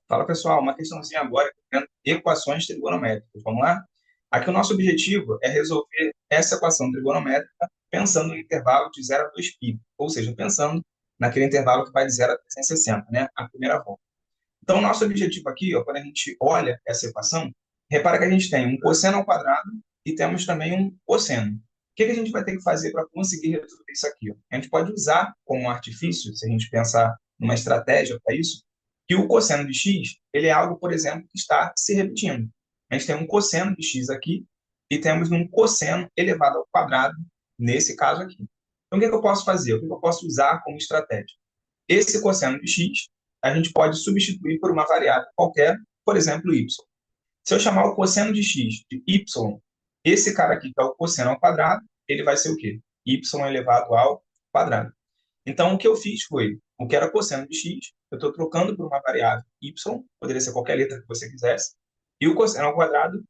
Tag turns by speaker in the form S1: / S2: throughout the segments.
S1: Fala pessoal, uma questãozinha agora vendo equações trigonométricas. Vamos lá? Aqui o nosso objetivo é resolver essa equação trigonométrica pensando no intervalo de 0 a 2π, ou seja, pensando naquele intervalo que vai de 0 a 360, né? A primeira volta. Então, o nosso objetivo aqui, ó, quando a gente olha essa equação, repara que a gente tem um cosseno ao quadrado e temos também um cosseno. O que que a gente vai ter que fazer para conseguir resolver isso aqui? Ó? A gente pode usar como um artifício, se a gente pensar numa estratégia para isso, que o cosseno de x, ele é algo, por exemplo, que está se repetindo. A gente tem um cosseno de x aqui e temos um cosseno elevado ao quadrado, nesse caso aqui. Então, o que que eu posso fazer? O que que eu posso usar como estratégia? Esse cosseno de x, a gente pode substituir por uma variável qualquer, por exemplo, y. Se eu chamar o cosseno de x de y, esse cara aqui, que é o cosseno ao quadrado, ele vai ser o quê? Y elevado ao quadrado. Então, o que eu fiz foi, o que era cosseno de x, eu estou trocando por uma variável y, poderia ser qualquer letra que você quisesse, e o cosseno ao quadrado,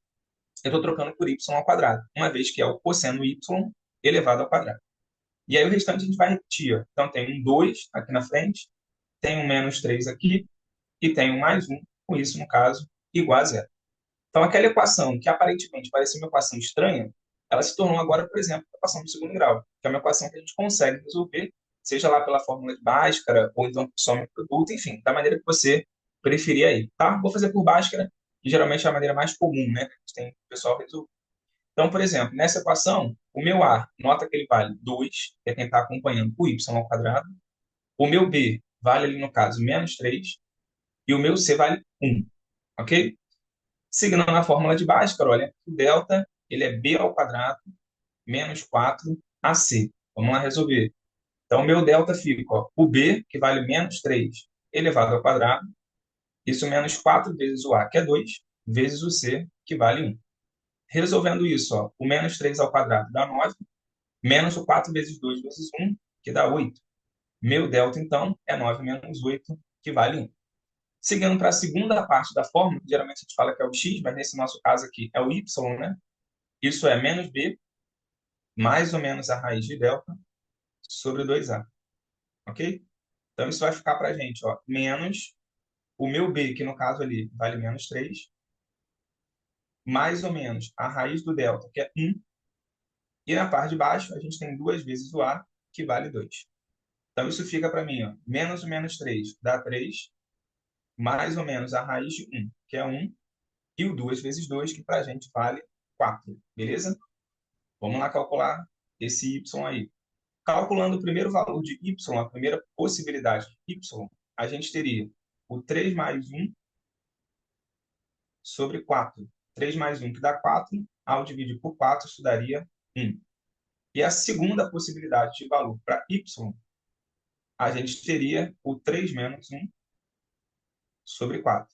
S1: eu estou trocando por y ao quadrado, uma vez que é o cosseno y elevado ao quadrado. E aí o restante a gente vai repetir. Ó. Então, tem um 2 aqui na frente, tem um menos 3 aqui, e tem um mais um, com isso, no caso, igual a zero. Então, aquela equação que aparentemente parecia uma equação estranha, ela se tornou agora, por exemplo, a equação do segundo grau, que é uma equação que a gente consegue resolver, seja lá pela fórmula de Bhaskara, ou então por soma e produto, enfim, da maneira que você preferir aí, tá? Vou fazer por Bhaskara, que geralmente é a maneira mais comum, né, que a gente tem o pessoal resolver. Então, por exemplo, nessa equação, o meu A, nota que ele vale 2, que é quem está acompanhando o y ao quadrado, o meu B vale ali, no caso, menos 3, e o meu C vale 1, ok? Seguindo na fórmula de Bhaskara, olha, o delta ele é b ao quadrado menos 4ac. Vamos lá resolver. Então, o meu delta fica, ó, o b, que vale menos 3 elevado ao quadrado, isso menos 4 vezes o a, que é 2, vezes o c, que vale 1. Resolvendo isso, ó, o menos 3 ao quadrado dá 9, menos o 4 vezes 2 vezes 1, que dá 8. Meu delta, então, é 9 menos 8, que vale 1. Seguindo para a segunda parte da fórmula, que geralmente a gente fala que é o x, mas nesse nosso caso aqui é o y, né? Isso é menos b, mais ou menos a raiz de delta, sobre 2a, ok? Então, isso vai ficar para a gente, ó, menos o meu b, que no caso ali vale menos 3, mais ou menos a raiz do delta, que é 1, e na parte de baixo a gente tem 2 vezes o a, que vale 2. Então, isso fica para mim, ó, menos o menos 3 dá 3, mais ou menos a raiz de 1, que é 1, e o 2 vezes 2, que para a gente vale 4, beleza? Vamos lá calcular esse y aí. Calculando o primeiro valor de y, a primeira possibilidade de y, a gente teria o 3 mais 1 sobre 4. 3 mais 1 que dá 4, ao dividir por 4, isso daria 1. E a segunda possibilidade de valor para y, a gente teria o 3 menos 1 sobre 4.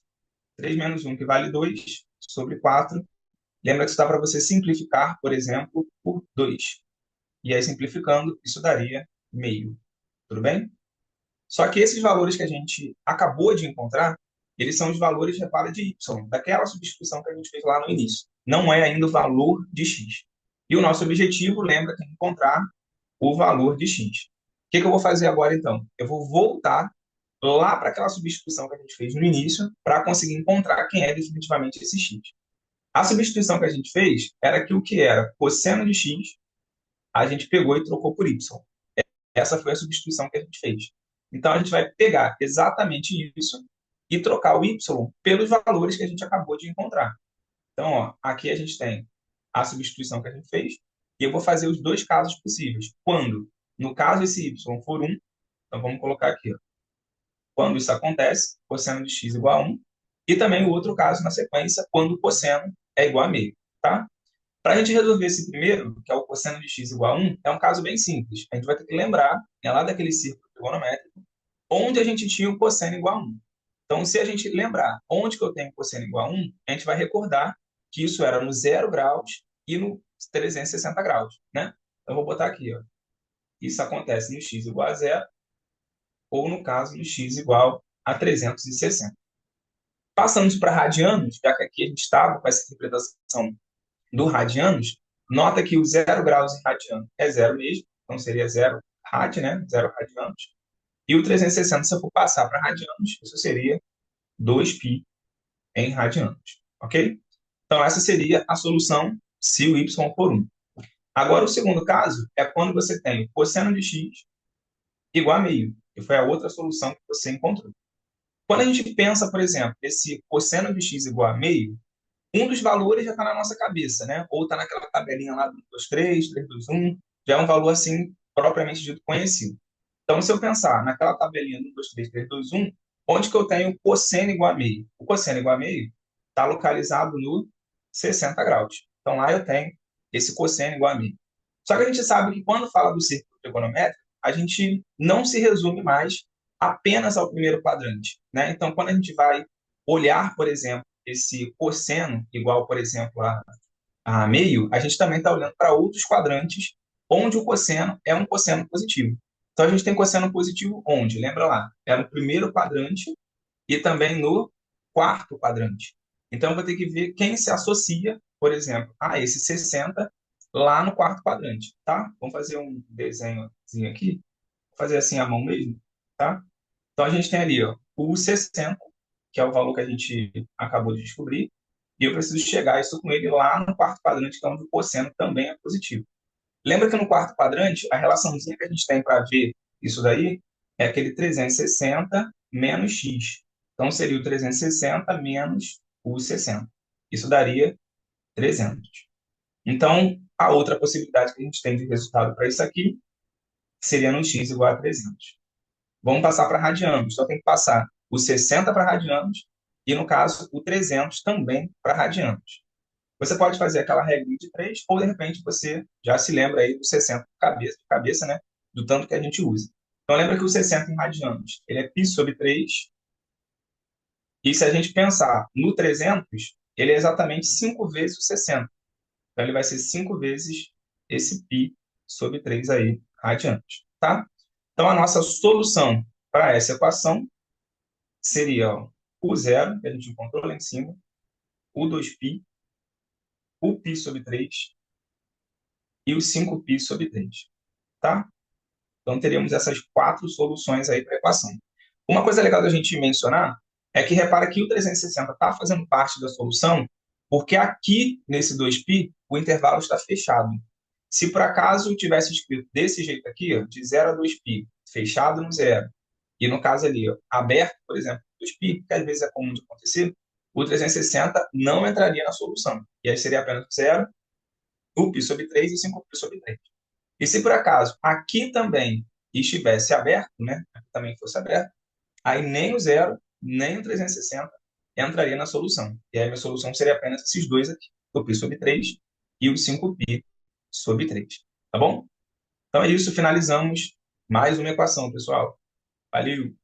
S1: 3 menos 1 que vale 2 sobre 4. Lembra que isso dá para você simplificar, por exemplo, por 2. E aí, simplificando, isso daria meio. Tudo bem? Só que esses valores que a gente acabou de encontrar, eles são os valores, repara, de y, daquela substituição que a gente fez lá no início. Não é ainda o valor de x. E o nosso objetivo, lembra, é encontrar o valor de x. O que que eu vou fazer agora, então? Eu vou voltar lá para aquela substituição que a gente fez no início para conseguir encontrar quem é definitivamente esse x. A substituição que a gente fez era que o que era cosseno de x, a gente pegou e trocou por y. Essa foi a substituição que a gente fez. Então, a gente vai pegar exatamente isso e trocar o y pelos valores que a gente acabou de encontrar. Então, ó, aqui a gente tem a substituição que a gente fez e eu vou fazer os dois casos possíveis. Quando, no caso, esse y for 1, então vamos colocar aqui, ó, quando isso acontece, cosseno de x igual a 1, e também o outro caso na sequência, quando o cosseno é igual a meio, tá? Para a gente resolver esse primeiro, que é o cosseno de x igual a 1, é um caso bem simples. A gente vai ter que lembrar, né, lá daquele círculo trigonométrico, onde a gente tinha o cosseno igual a 1. Então, se a gente lembrar onde que eu tenho cosseno igual a 1, a gente vai recordar que isso era no 0 graus e no 360 graus, né? Então, eu vou botar aqui, ó. Isso acontece no x igual a 0, ou no caso, no x igual a 360. Passando para radianos, já que aqui a gente estava com essa interpretação do radianos, nota que o 0 graus em radiano é zero mesmo, então seria 0 rad, né? 0 radianos. E o 360, se eu for passar para radianos, isso seria 2π em radianos, ok? Então, essa seria a solução se o y for 1. Agora, o segundo caso é quando você tem o cosseno de x igual a meio, que foi a outra solução que você encontrou. Quando a gente pensa, por exemplo, esse cosseno de x igual a meio, um dos valores já está na nossa cabeça, né? Ou está naquela tabelinha lá do 1, 2, 3, 3, 2, 1, já é um valor assim propriamente dito conhecido. Então, se eu pensar naquela tabelinha do 1, 2, 3, 3, 2, 1, onde que eu tenho cosseno igual a meio? O cosseno igual a meio está localizado no 60 graus. Então, lá eu tenho esse cosseno igual a meio. Só que a gente sabe que quando fala do círculo trigonométrico, a gente não se resume mais apenas ao primeiro quadrante, né? Então, quando a gente vai olhar, por exemplo, esse cosseno igual, por exemplo, a meio, a gente também está olhando para outros quadrantes onde o cosseno é um cosseno positivo. Então, a gente tem cosseno positivo onde? Lembra lá? É no primeiro quadrante e também no quarto quadrante. Então, eu vou ter que ver quem se associa, por exemplo, a esse 60 lá no quarto quadrante, tá? Vamos fazer um desenhozinho aqui. Vou fazer assim a mão mesmo, tá? Então, a gente tem ali ó, o 60, que é o valor que a gente acabou de descobrir, e eu preciso chegar isso com ele lá no quarto quadrante, que é onde o cosseno também é positivo. Lembra que no quarto quadrante, a relaçãozinha que a gente tem para ver isso daí é aquele 360 menos x. Então, seria o 360 menos o 60. Isso daria 300. Então, a outra possibilidade que a gente tem de resultado para isso aqui seria no x igual a 300. Vamos passar para radianos. Então, tem que passar o 60 para radianos e, no caso, o 300 também para radianos. Você pode fazer aquela regra de 3 ou, de repente, você já se lembra aí do 60 de cabeça, né? Do tanto que a gente usa. Então, lembra que o 60 em radianos, ele é π sobre 3. E se a gente pensar no 300, ele é exatamente 5 vezes o 60. Então, ele vai ser 5 vezes esse π sobre 3 aí, radianos, tá? Então, a nossa solução para essa equação seria ó, o zero, que a gente encontrou lá em cima, o 2π, o π sobre 3 e o 5π sobre 3, tá? Então, teríamos essas quatro soluções aí para a equação. Uma coisa legal da gente mencionar é que repara que o 360 está fazendo parte da solução, porque aqui, nesse 2π, o intervalo está fechado. Se por acaso tivesse escrito desse jeito aqui, ó, de 0 a 2π, fechado no zero, e no caso ali, ó, aberto, por exemplo, 2π, que às vezes é comum de acontecer, o 360 não entraria na solução. E aí seria apenas 0, o π sobre 3 e 5π sobre 3. E se por acaso aqui também estivesse aberto, né, aqui também fosse aberto, aí nem o zero, nem o 360 entraria na solução. E aí a minha solução seria apenas esses dois aqui, o π sobre 3 e o 5π sobre 3. Tá bom? Então é isso, finalizamos mais uma equação, pessoal. Valeu!